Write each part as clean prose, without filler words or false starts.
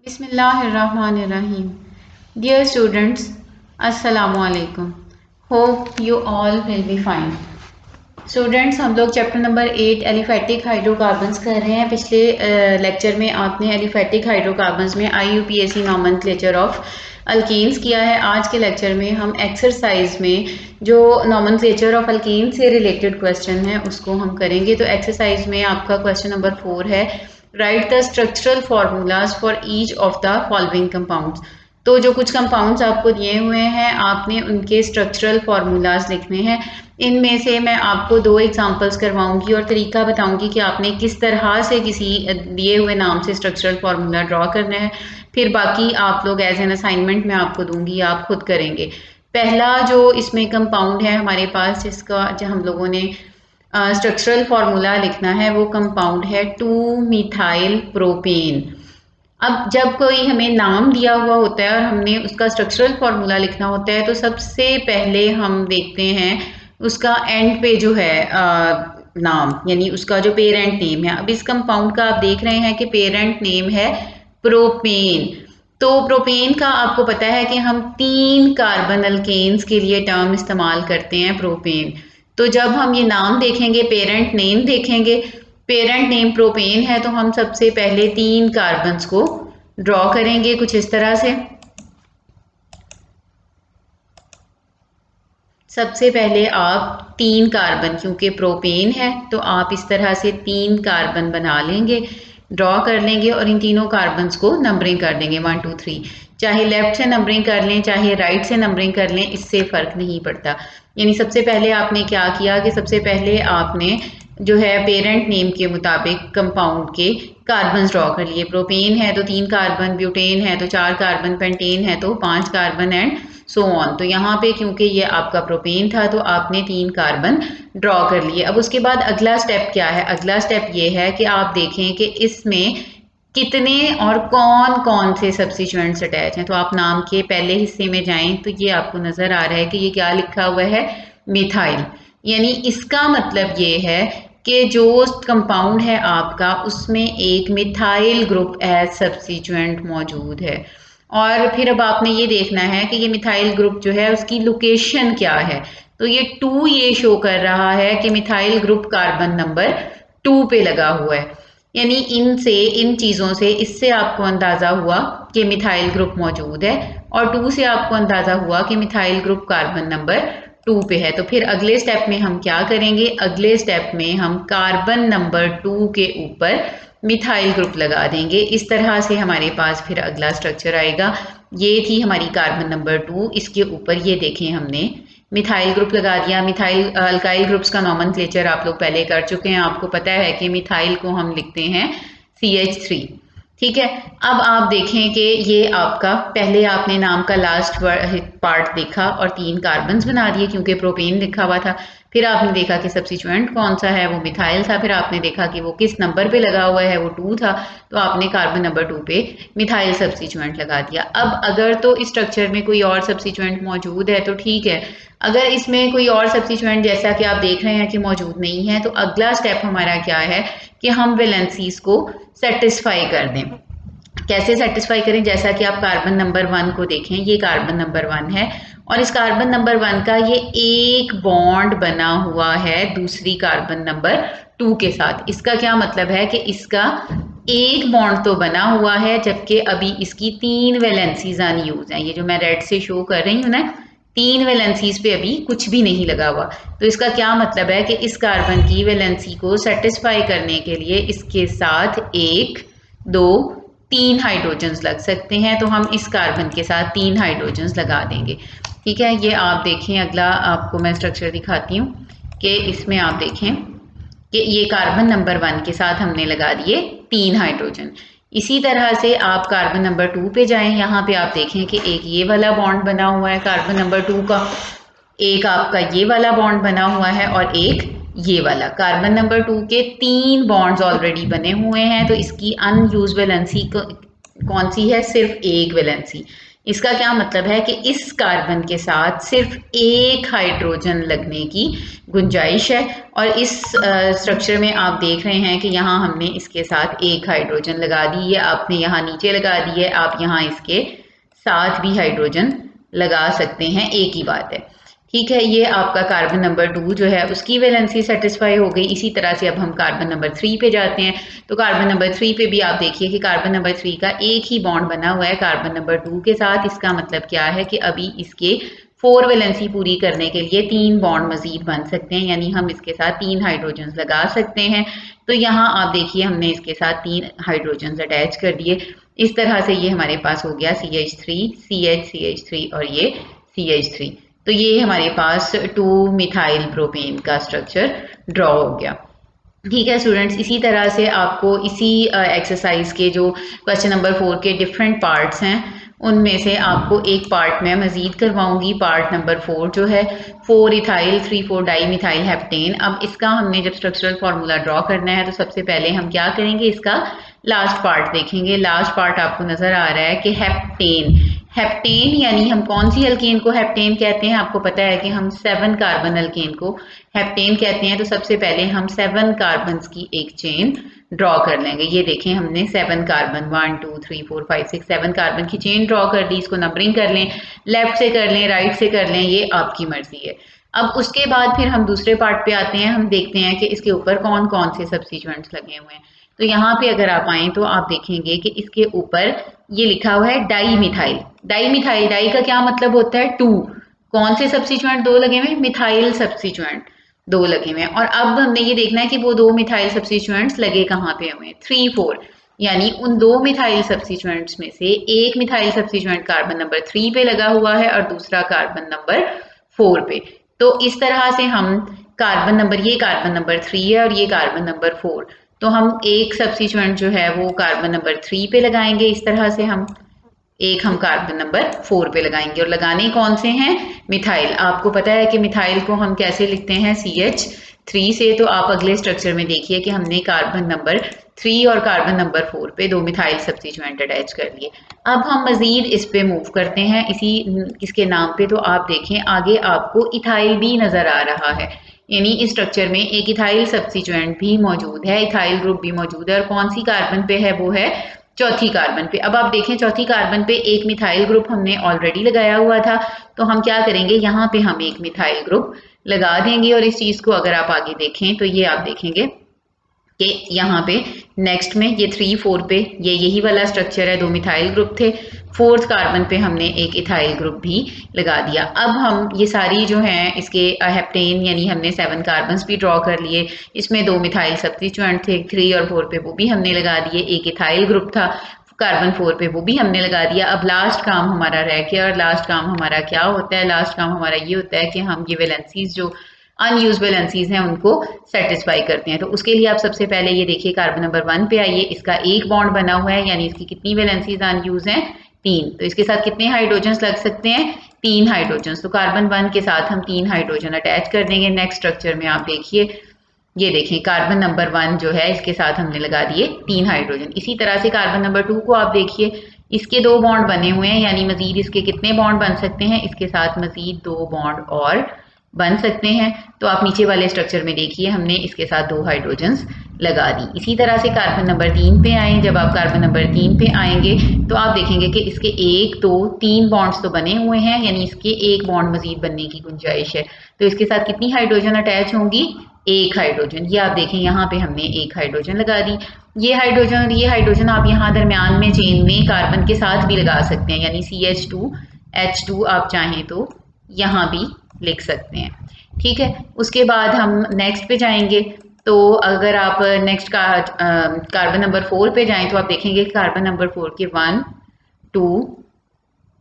Bismillahirrahmanirrahim. Dear students, Assalamu alaikum. Hope you all will be fine. Students हम लोग chapter number 8 aliphatic hydrocarbons कर रहे हैं। पिछले लेक्चर में आपने एलिफेटिक हाइड्रोकार्बन्स में IUPAC नॉमेनक्लेचर ऑफ अल्कीन्स किया है। आज के लेक्चर में हम एक्सरसाइज में जो नॉमेनक्लेचर ऑफ अल्कीन से रिलेटेड क्वेश्चन है उसको हम करेंगे। तो एक्सरसाइज में आपका क्वेश्चन नंबर 4 है, right the structural formulas for each of the following compounds. तो जो कुछ कंपाउंड्स आपको दिए हुए हैं आपने उनके स्ट्रक्चरल फार्मूलाज लिखने हैं। इनमें से मैं आपको 2 एग्जांपल्स करवाऊंगी और तरीका बताऊंगी कि आपने किस तरह से किसी दिए हुए नाम से स्ट्रक्चरल फार्मूला ड्रॉ करना है। फिर बाकी आप लोग एज एन असाइनमेंट मैं आपको दूंगी, आप खुद करेंगे। पहला जो इसमें कंपाउंड है हमारे पास जिसका जो हम लोगों ने स्ट्रक्चरल फार्मूला लिखना है वो कंपाउंड है 2-मिथाइल प्रोपेन। अब जब कोई हमें नाम दिया हुआ होता है और हमने उसका स्ट्रक्चरल फार्मूला लिखना होता है तो सबसे पहले हम देखते हैं उसका एंड पे जो है नाम, यानी उसका जो पेरेंट नेम है। अब इस कंपाउंड का आप देख रहे हैं कि पेरेंट नेम है प्रोपेन। तो प्रोपेन का आपको पता है कि हम 3 कार्बन अल्केन्स के लिए टर्म इस्तेमाल करते हैं प्रोपेन। तो जब हम ये नाम देखेंगे, पेरेंट नेम देखेंगे, पेरेंट नेम प्रोपेन है, तो हम सबसे पहले 3 कार्बन्स को ड्रॉ करेंगे कुछ इस तरह से। सबसे पहले आप 3 कार्बन, क्योंकि प्रोपेन है तो आप इस तरह से 3 कार्बन बना लेंगे, ड्रॉ कर लेंगे और इन तीनों कार्बन्स को नंबरिंग कर देंगे 1 2 3। चाहे लेफ्ट से नंबरिंग कर लें चाहे राइट से नंबरिंग कर लें, इससे फ़र्क नहीं पड़ता। यानी सबसे पहले आपने क्या किया कि सबसे पहले आपने जो है पेरेंट नेम के मुताबिक कंपाउंड के कार्बन ड्रॉ कर लिए। प्रोपेन है तो 3 कार्बन, ब्यूटेन है तो 4 कार्बन, पेंटेन है तो 5 कार्बन एंड सो ऑन। तो यहाँ पे क्योंकि ये आपका प्रोपेन था तो आपने 3 कार्बन ड्रॉ कर लिए। अब उसके बाद अगला स्टेप क्या है? अगला स्टेप ये है कि आप देखें कि इसमें कितने और कौन कौन से सब्स्टिट्यूएंट्स अटैच हैं। तो आप नाम के पहले हिस्से में जाएं तो ये आपको नजर आ रहा है कि ये क्या लिखा हुआ है, मिथाइल। यानी इसका मतलब ये है कि जो कंपाउंड है आपका उसमें एक मिथाइल ग्रुप एज सब्स्टिट्यूएंट मौजूद है। और फिर अब आपने ये देखना है कि ये मिथाइल ग्रुप जो है उसकी लोकेशन क्या है। तो ये 2 ये शो कर रहा है कि मिथाइल ग्रुप कार्बन नंबर 2 पे लगा हुआ है। यानी इनसे, इन चीज़ों से, इससे आपको अंदाज़ा हुआ कि मिथाइल ग्रुप मौजूद है और 2 से आपको अंदाज़ा हुआ कि मिथाइल ग्रुप कार्बन नंबर 2 पे है। तो फिर अगले स्टेप में हम क्या करेंगे? अगले स्टेप में हम कार्बन नंबर 2 के ऊपर मिथाइल ग्रुप लगा देंगे। इस तरह से हमारे पास फिर अगला स्ट्रक्चर आएगा। ये थी हमारी कार्बन नंबर 2, इसके ऊपर ये देखें हमने मिथाइल ग्रुप लगा दिया। मिथाइल अल्काइल ग्रुप्स का नॉमेनक्लेचर आप लोग पहले कर चुके हैं, आपको पता है कि मिथाइल को हम लिखते हैं CH3। ठीक है, अब आप देखें कि ये आपका, पहले आपने नाम का लास्ट पार्ट देखा और 3 कार्बन्स बना दिए क्योंकि प्रोपेन लिखा हुआ था। फिर आपने देखा कि सब्स्टिट्यूएंट कौन सा है, वो मिथाइल था। फिर आपने देखा कि वो किस नंबर पे लगा हुआ है, वो 2 था। तो आपने कार्बन नंबर 2 पे मिथाइल सब्स्टिट्यूएंट लगा दिया। अब अगर तो इस स्ट्रक्चर में कोई और सब्स्टिट्यूएंट मौजूद है तो ठीक है, अगर इसमें कोई और सब्स्टिट्यूएंट जैसा कि आप देख रहे हैं कि मौजूद नहीं है तो अगला स्टेप हमारा क्या है कि हम वैलेंसीज को सेटिस्फाई कर दें। कैसे सेटिस्फाई करें? जैसा कि आप कार्बन नंबर 1 को देखें, ये कार्बन नंबर 1 है और इस कार्बन नंबर 1 का ये एक बॉन्ड बना हुआ है दूसरी कार्बन नंबर 2 के साथ। इसका क्या मतलब है कि इसका एक बॉन्ड तो बना हुआ है जबकि अभी इसकी 3 वैलेंसीज अनयूज हैं। ये जो मैं रेड से शो कर रही हूँ ना, 3 वैलेंसीज पे अभी कुछ भी नहीं लगा हुआ। तो इसका क्या मतलब है कि इस कार्बन की वैलेंसी को सेटिस्फाई करने के लिए इसके साथ 1 2 3 हाइड्रोजन्स लग सकते हैं। तो हम इस कार्बन के साथ 3 हाइड्रोजन्स लगा देंगे। ठीक है, ये आप देखें, अगला आपको मैं स्ट्रक्चर दिखाती हूँ कि इसमें आप देखें कि ये कार्बन नंबर 1 के साथ हमने लगा दिए 3 हाइड्रोजन। इसी तरह से आप कार्बन नंबर 2 पे जाएं, यहाँ पे आप देखें कि एक ये वाला बॉन्ड बना हुआ है कार्बन नंबर 2 का, एक आपका ये वाला बॉन्ड बना हुआ है और एक ये वाला। कार्बन नंबर 2 के 3 बॉन्ड्स ऑलरेडी बने हुए हैं तो इसकी अनयूज वैलेंसी कौन सी है? सिर्फ एक वैलेंसी। इसका क्या मतलब है कि इस कार्बन के साथ सिर्फ एक हाइड्रोजन लगने की गुंजाइश है, और इस स्ट्रक्चर में आप देख रहे हैं कि यहाँ हमने इसके साथ एक हाइड्रोजन लगा दी है, आपने यहाँ नीचे लगा दी है, आप यहाँ इसके साथ भी हाइड्रोजन लगा सकते हैं, एक ही बात है। ठीक है, ये आपका कार्बन नंबर 2 जो है उसकी वैलेंसी सेटिस्फाई हो गई। इसी तरह से अब हम कार्बन नंबर 3 पे जाते हैं। तो कार्बन नंबर 3 पे भी आप देखिए कि कार्बन नंबर 3 का एक ही बॉन्ड बना हुआ है कार्बन नंबर 2 के साथ। इसका मतलब क्या है कि अभी इसके 4 वैलेंसी पूरी करने के लिए 3 बॉन्ड मजीद बन सकते हैं, यानी हम इसके साथ 3 हाइड्रोजन लगा सकते हैं। तो यहाँ आप देखिए हमने इसके साथ 3 हाइड्रोजन अटैच कर दिए। इस तरह से ये हमारे पास हो गया CH3 CH और ये CH3। तो ये हमारे पास 2 मिथाइल प्रोपेन का स्ट्रक्चर ड्रॉ हो गया। ठीक है स्टूडेंट्स, इसी तरह से आपको इसी एक्सरसाइज के जो क्वेश्चन नंबर 4 के डिफरेंट पार्ट्स हैं उनमें से आपको एक पार्ट मैं मजीद करवाऊंगी। पार्ट नंबर 4 जो है 4 इथाइल 3,4 डाई मिथाइल हेप्टेन। अब इसका हमने जब स्ट्रक्चरल फार्मूला ड्रॉ करना है तो सबसे पहले हम क्या करेंगे, इसका लास्ट पार्ट देखेंगे। लास्ट पार्ट आपको नजर आ रहा है कि हेप्टेन, हेप्टेन यानी हम कौन सी अल्केन को हेप्टेन कहते हैं, आपको पता है कि हम 7 कार्बन अल्केन को हेप्टेन कहते हैं। तो सबसे पहले हम 7 कार्बन की एक चेन ड्रॉ कर लेंगे। ये देखें हमने 7 कार्बन 1 2 3 4 5 6 7 कार्बन की चेन ड्रॉ कर दी। इसको नंबरिंग कर लें, लेफ्ट से कर लें राइट से कर लें, ये आपकी मर्जी है। अब उसके बाद फिर हम दूसरे पार्ट पे आते हैं, हम देखते हैं कि इसके ऊपर कौन कौन से सब्स्टिट्यूएंट्स लगे हुए हैं। तो यहाँ पे अगर आप आए तो आप देखेंगे कि इसके ऊपर ये लिखा हुआ है dimethyl. Dimethyl, di का क्या मतलब होता है 2। कौन से सब्स्टिट्यूएंट 2 लगे हुए हैं, मिथाइल सब्स्टिट्यूएंट 2 लगे हुए हैं। और अब हमने ये देखना है कि वो 2 मिथाइल सब्स्टिट्यूएंट्स लगे कहाँ पे हुए हैं, 3 4, यानी उन 2 मिथाइल सब्स्टिट्यूएंट्स में से एक मिथाइल सब्स्टिट्यूएंट कार्बन नंबर 3 पे लगा हुआ है और दूसरा कार्बन नंबर 4 पे। तो इस तरह से हम कार्बन नंबर, ये कार्बन नंबर 3 है और ये कार्बन नंबर 4, तो हम एक सब्स्टिट्यूएंट जो है वो कार्बन नंबर 3 पे लगाएंगे। इस तरह से हम एक हम कार्बन नंबर 4 पे लगाएंगे, और लगाने कौन से हैं, मिथाइल। आपको पता है कि मिथाइल को हम कैसे लिखते हैं, CH3 से। तो आप अगले स्ट्रक्चर में देखिए कि हमने कार्बन नंबर 3 और कार्बन नंबर 4 पे 2 मिथाइल सब्स्टिट्यूएंट अटैच कर लिए। अब हम मजीद इस पे मूव करते हैं इसके नाम पे। तो आप देखें आगे आपको इथाइल भी नजर आ रहा है, यानी इस स्ट्रक्चर में एक इथाइल सब्स्टिट्यूएंट भी मौजूद है, इथाइल ग्रुप भी मौजूद है। और कौन सी कार्बन पे है, वो है चौथी कार्बन पे। अब आप देखें चौथी कार्बन पे एक मिथाइल ग्रुप हमने ऑलरेडी लगाया हुआ था, तो हम क्या करेंगे, यहाँ पे हम एक मिथाइल ग्रुप लगा देंगे। और इस चीज को अगर आप आगे देखें तो ये आप देखेंगे कि यहाँ पे नेक्स्ट में ये 3 4 पे ये यही वाला स्ट्रक्चर है, 2 मिथाइल ग्रुप थे। 4th कार्बन पे हमने एक इथाइल ग्रुप भी लगा दिया। अब हम ये सारी जो हैं इसके हेप्टेन यानी हमने 7 कार्बन्स भी ड्रॉ कर लिए, इसमें 2 मिथाइल सब्स्टिट्यूएंट थे 3 और 4 पे, वो भी हमने लगा दिए। एक इथाइल ग्रुप था कार्बन 4 पे, वो भी हमने लगा दिया। अब लास्ट काम हमारा रह गया, और लास्ट काम हमारा क्या होता है, लास्ट काम हमारा ये होता है कि हम ये वैलेंसीज जो अनयूज वैलेंसीज हैं उनको सेटिस्फाई करते हैं। तो उसके लिए आप सबसे पहले ये देखिए कार्बन नंबर 1 पे आइए, इसका एक बॉन्ड बना हुआ है, यानी इसकी कितनी वैलेंसीज अनयूज हैं, 3। तो इसके साथ कितने हाइड्रोजन्स लग सकते हैं, 3 हाइड्रोजन्स। तो कार्बन 1 के साथ हम 3 हाइड्रोजन अटैच कर देंगे। नेक्स्ट स्ट्रक्चर में आप देखिए, ये देखें कार्बन नंबर 1 जो है इसके साथ हमने लगा दिए 3 हाइड्रोजन। इसी तरह से कार्बन नंबर 2 को आप देखिए, इसके 2 बॉन्ड बने हुए हैं, यानी मजीद इसके कितने बॉन्ड बन सकते हैं, इसके साथ मजीद 2 बॉन्ड और बन सकते हैं। तो आप नीचे वाले स्ट्रक्चर में देखिए हमने इसके साथ 2 हाइड्रोजन्स लगा दी। इसी तरह से कार्बन नंबर 3 पे आए, जब आप कार्बन नंबर 3 पे आएंगे तो आप देखेंगे कि इसके 1 2 3 बॉन्ड्स तो बने हुए हैं, यानी इसके एक बॉन्ड मजीद बनने की गुंजाइश है। तो इसके साथ कितनी हाइड्रोजन अटैच होंगी, एक हाइड्रोजन। ये आप देखें यहाँ पे हमने एक हाइड्रोजन लगा दी। ये हाइड्रोजन और ये हाइड्रोजन आप यहाँ दरमियान में चेन में कार्बन के साथ भी लगा सकते हैं, यानी CH2H2 आप चाहें तो यहाँ भी लिख सकते हैं। ठीक है, उसके बाद हम नेक्स्ट पे जाएंगे। तो अगर आप नेक्स्ट का कार्बन नंबर 4 पे जाएं तो आप देखेंगे कार्बन नंबर 4 के 1 2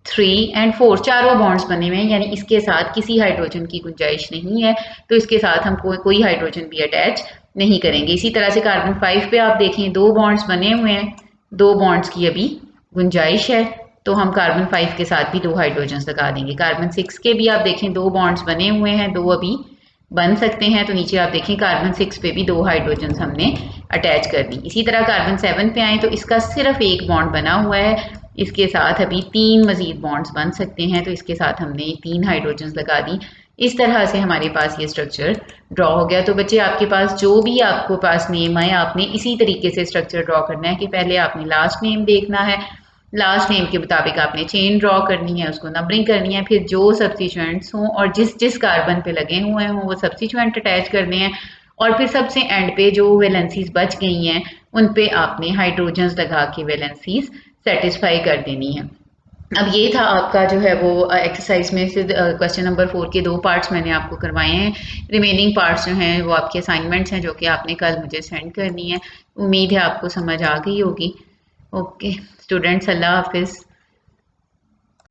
3 एंड 4 चारों बॉन्ड्स बने हुए हैं, यानी इसके साथ किसी हाइड्रोजन की गुंजाइश नहीं है, तो इसके साथ हम कोई हाइड्रोजन भी अटैच नहीं करेंगे। इसी तरह से कार्बन 5 पे आप देखें 2 बॉन्ड्स बने हुए हैं, 2 बॉन्ड्स की अभी गुंजाइश है, तो हम कार्बन 5 के साथ भी 2 हाइड्रोजन लगा देंगे। कार्बन 6 के भी आप देखें 2 बॉन्ड्स बने हुए हैं, 2 अभी बन सकते हैं, तो नीचे आप देखें कार्बन 6 पे भी 2 हाइड्रोजन हमने अटैच कर दी। इसी तरह कार्बन 7 पे आए तो इसका सिर्फ एक बॉन्ड बना हुआ है, इसके साथ अभी 3 मज़ीद बॉन्ड्स बन सकते हैं, तो इसके साथ हमने 3 हाइड्रोजन्स लगा दी। इस तरह से हमारे पास ये स्ट्रक्चर ड्रॉ हो गया। तो बच्चे आपके पास जो भी आपको पास नेम आए, आपने इसी तरीके से स्ट्रक्चर ड्रॉ करना है कि पहले आपने लास्ट नेम देखना है, लास्ट नेम के मुताबिक आपने चेन ड्रॉ करनी है, उसको नंबरिंग करनी है, फिर जो सब्स्टिट्यूएंट्स हों और जिस जिस कार्बन पे लगे हुए हों वो सब्स्टिट्यूएंट अटैच करने हैं, और फिर सबसे एंड पे जो वैलेंसीज बच गई हैं उन पे आपने हाइड्रोजन्स लगा के वैलेंसीज सेटिस्फाई कर देनी है। अब ये था आपका जो है वो एक्सरसाइज में से क्वेश्चन नंबर 4 के 2 पार्ट्स मैंने आपको करवाए हैं। रिमेनिंग पार्ट्स जो हैं वो आपके असाइनमेंट्स हैं जो कि आपने कल मुझे सेंड करनी है। उम्मीद है आपको समझ आ गई होगी। ओके स्टूडेंट्स, अल्लाह हाफिज़।